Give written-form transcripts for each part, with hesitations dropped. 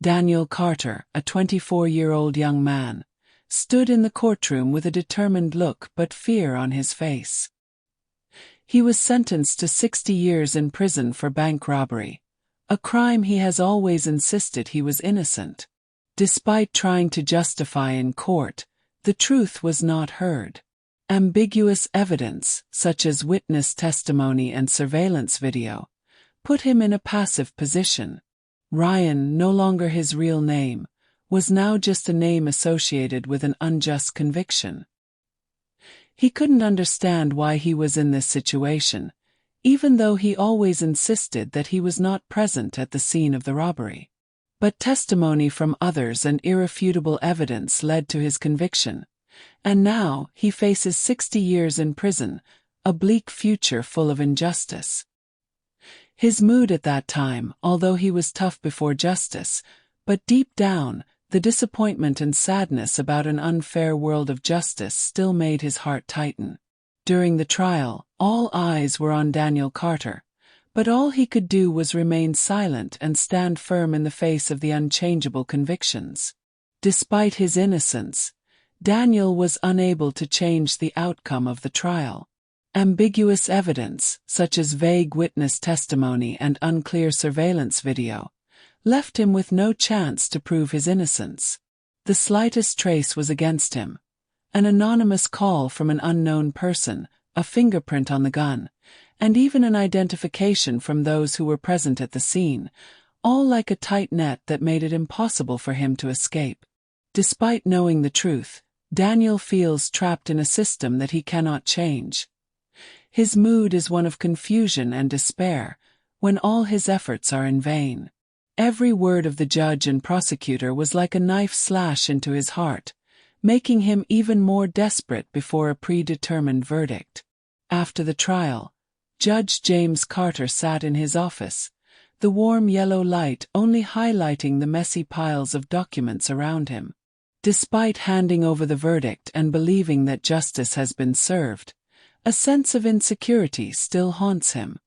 Daniel Carter, a 24-year-old young man, stood in the courtroom with a determined look but fear on his face. He was sentenced to 60 years in prison for bank robbery, a crime he has always insisted he was innocent. Despite trying to justify in court, the truth was not heard. Ambiguous evidence, such as witness testimony and surveillance video, put him in a passive position. Ryan, no longer his real name, was now just a name associated with an unjust conviction. He couldn't understand why he was in this situation, even though he always insisted that he was not present at the scene of the robbery. But testimony from others and irrefutable evidence led to his conviction, and now he faces 60 years in prison, a bleak future full of injustice. His mood at that time, although he was tough before justice, but deep down, the disappointment and sadness about an unfair world of justice still made his heart tighten. During the trial, all eyes were on Daniel Carter, but all he could do was remain silent and stand firm in the face of the unchangeable convictions. Despite his innocence, Daniel was unable to change the outcome of the trial. Ambiguous evidence, such as vague witness testimony and unclear surveillance video, left him with no chance to prove his innocence. The slightest trace was against him. An anonymous call from an unknown person, a fingerprint on the gun, and even an identification from those who were present at the scene, all like a tight net that made it impossible for him to escape. Despite knowing the truth, Daniel feels trapped in a system that he cannot change. His mood is one of confusion and despair, when all his efforts are in vain. Every word of the judge and prosecutor was like a knife slash into his heart, making him even more desperate before a predetermined verdict. After the trial, Judge James Carter sat in his office, the warm yellow light only highlighting the messy piles of documents around him. Despite handing over the verdict and believing that justice has been served, a sense of insecurity still haunts him.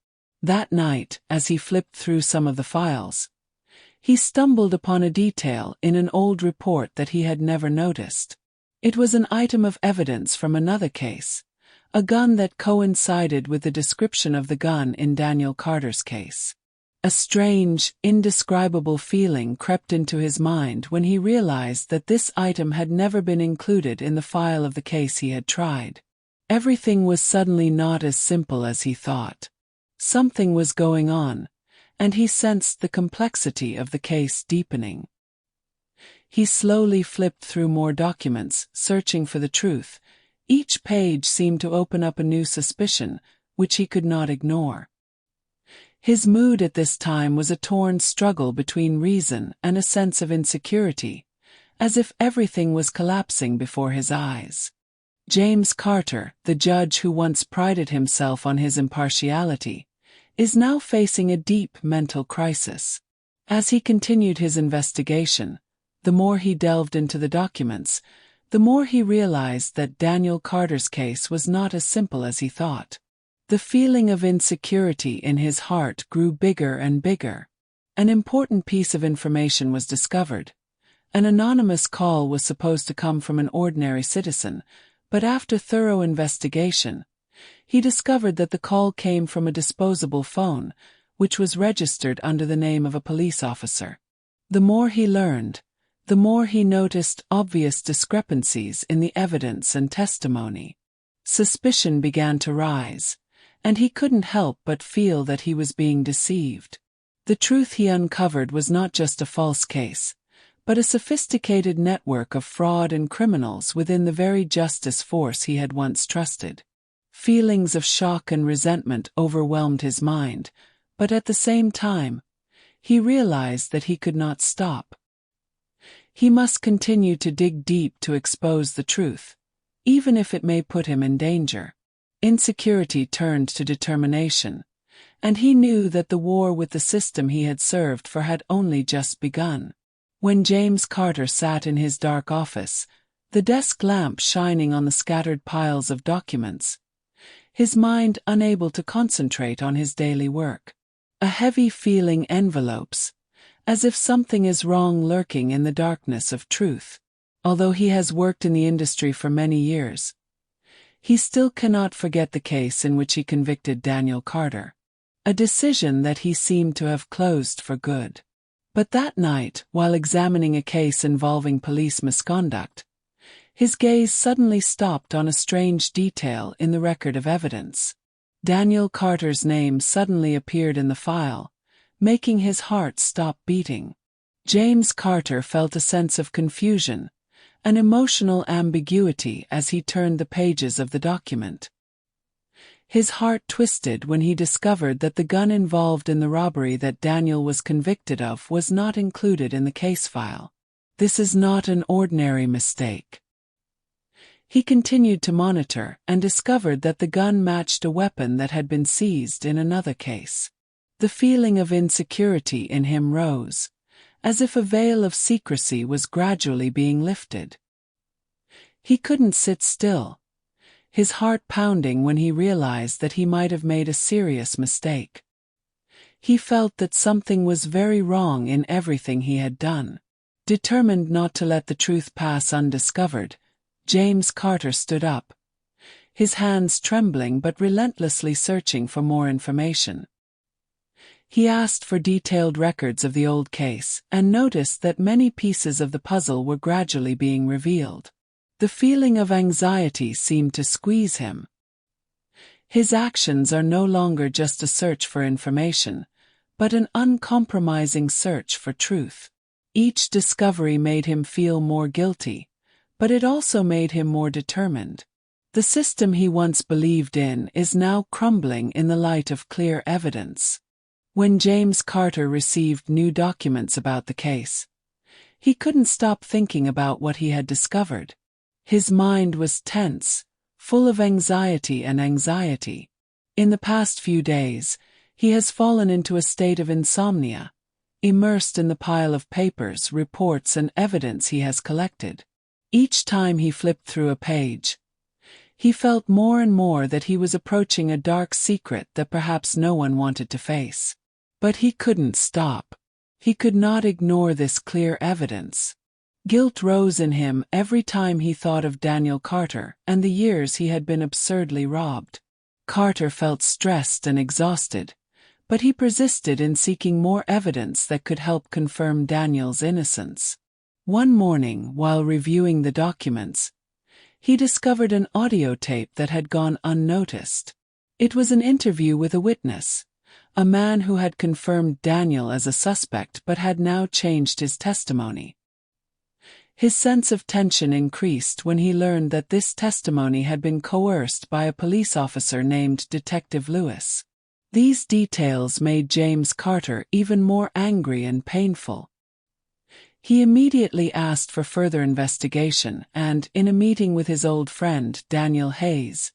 That night, as he flipped through some of the files, he stumbled upon a detail in an old report that he had never noticed. It was an item of evidence from another case, a gun that coincided with the description of the gun in Daniel Carter's case. A strange, indescribable feeling crept into his mind when he realized that this item had never been included in the file of the case he had tried. Everything was suddenly not as simple as he thought. Something was going on, and he sensed the complexity of the case deepening. He slowly flipped through more documents, searching for the truth. Each page seemed to open up a new suspicion, which he could not ignore. His mood at this time was a torn struggle between reason and a sense of insecurity, as if everything was collapsing before his eyes. James Carter, the judge who once prided himself on his impartiality, is now facing a deep mental crisis. As he continued his investigation, the more he delved into the documents, the more he realized that Daniel Carter's case was not as simple as he thought. The feeling of insecurity in his heart grew bigger and bigger. An important piece of information was discovered. An anonymous call was supposed to come from an ordinary citizen, but after thorough investigation, he discovered that the call came from a disposable phone, which was registered under the name of a police officer. The more he learned, the more he noticed obvious discrepancies in the evidence and testimony. Suspicion began to rise, and he couldn't help but feel that he was being deceived. The truth he uncovered was not just a false case, but a sophisticated network of fraud and criminals within the very justice force he had once trusted. Feelings of shock and resentment overwhelmed his mind, but at the same time, he realized that he could not stop. He must continue to dig deep to expose the truth, even if it may put him in danger. Insecurity turned to determination, and he knew that the war with the system he had served for had only just begun. When James Carter sat in his dark office, the desk lamp shining on the scattered piles of documents, his mind unable to concentrate on his daily work. A heavy feeling envelopes, as if something is wrong lurking in the darkness of truth. Although he has worked in the industry for many years, he still cannot forget the case in which he convicted Daniel Carter, a decision that he seemed to have closed for good. But that night, while examining a case involving police misconduct, his gaze suddenly stopped on a strange detail in the record of evidence. Daniel Carter's name suddenly appeared in the file, making his heart stop beating. James Carter felt a sense of confusion, an emotional ambiguity as he turned the pages of the document. His heart twisted when he discovered that the gun involved in the robbery that Daniel was convicted of was not included in the case file. This is not an ordinary mistake. He continued to monitor and discovered that the gun matched a weapon that had been seized in another case. The feeling of insecurity in him rose, as if a veil of secrecy was gradually being lifted. He couldn't sit still, his heart pounding when he realized that he might have made a serious mistake. He felt that something was very wrong in everything he had done. Determined not to let the truth pass undiscovered, James Carter stood up, his hands trembling but relentlessly searching for more information. He asked for detailed records of the old case and noticed that many pieces of the puzzle were gradually being revealed. The feeling of anxiety seemed to squeeze him. His actions are no longer just a search for information, but an uncompromising search for truth. Each discovery made him feel more guilty, but it also made him more determined. The system he once believed in is now crumbling in the light of clear evidence. When James Carter received new documents about the case, he couldn't stop thinking about what he had discovered. His mind was tense, full of anxiety. In the past few days, he has fallen into a state of insomnia, immersed in the pile of papers, reports, and evidence he has collected. Each time he flipped through a page, he felt more and more that he was approaching a dark secret that perhaps no one wanted to face. But he couldn't stop. He could not ignore this clear evidence. Guilt rose in him every time he thought of Daniel Carter and the years he had been absurdly robbed. Carter felt stressed and exhausted, but he persisted in seeking more evidence that could help confirm Daniel's innocence. One morning, while reviewing the documents, he discovered an audio tape that had gone unnoticed. It was an interview with a witness, a man who had confirmed Daniel as a suspect but had now changed his testimony. His sense of tension increased when he learned that this testimony had been coerced by a police officer named Detective Lewis. These details made James Carter even more angry and painful. He immediately asked for further investigation and, in a meeting with his old friend Daniel Hayes,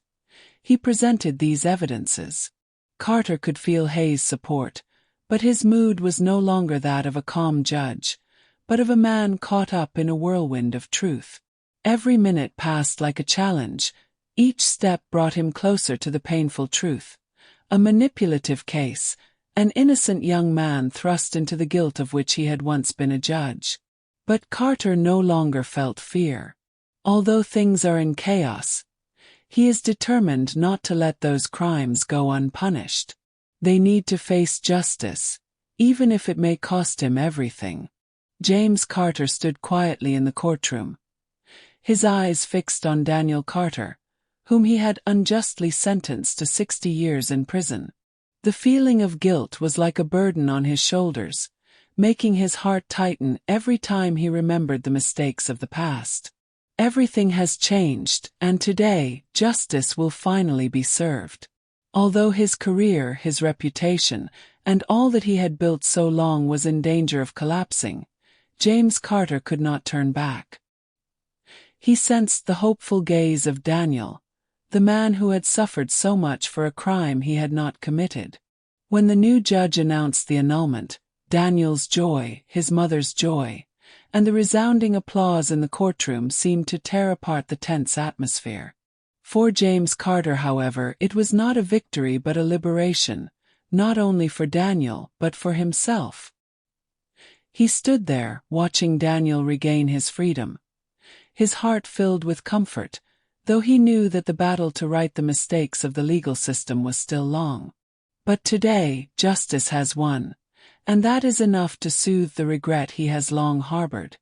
he presented these evidences. Carter could feel Hayes' support, but his mood was no longer that of a calm judge, but of a man caught up in a whirlwind of truth. Every minute passed like a challenge. Each step brought him closer to the painful truth. A manipulative case, an innocent young man thrust into the guilt of which he had once been a judge. But Carter no longer felt fear. Although things are in chaos, he is determined not to let those crimes go unpunished. They need to face justice, even if it may cost him everything. James Carter stood quietly in the courtroom, his eyes fixed on Daniel Carter, whom he had unjustly sentenced to 60 years in prison. The feeling of guilt was like a burden on his shoulders, making his heart tighten every time he remembered the mistakes of the past. Everything has changed, and today, justice will finally be served. Although his career, his reputation, and all that he had built so long was in danger of collapsing, James Carter could not turn back. He sensed the hopeful gaze of Daniel, the man who had suffered so much for a crime he had not committed. When the new judge announced the annulment, Daniel's joy, his mother's joy, and the resounding applause in the courtroom seemed to tear apart the tense atmosphere. For James Carter, however, it was not a victory but a liberation, not only for Daniel but for himself. He stood there, watching Daniel regain his freedom. His heart filled with comfort, though he knew that the battle to right the mistakes of the legal system was still long. But today, justice has won, and that is enough to soothe the regret he has long harbored.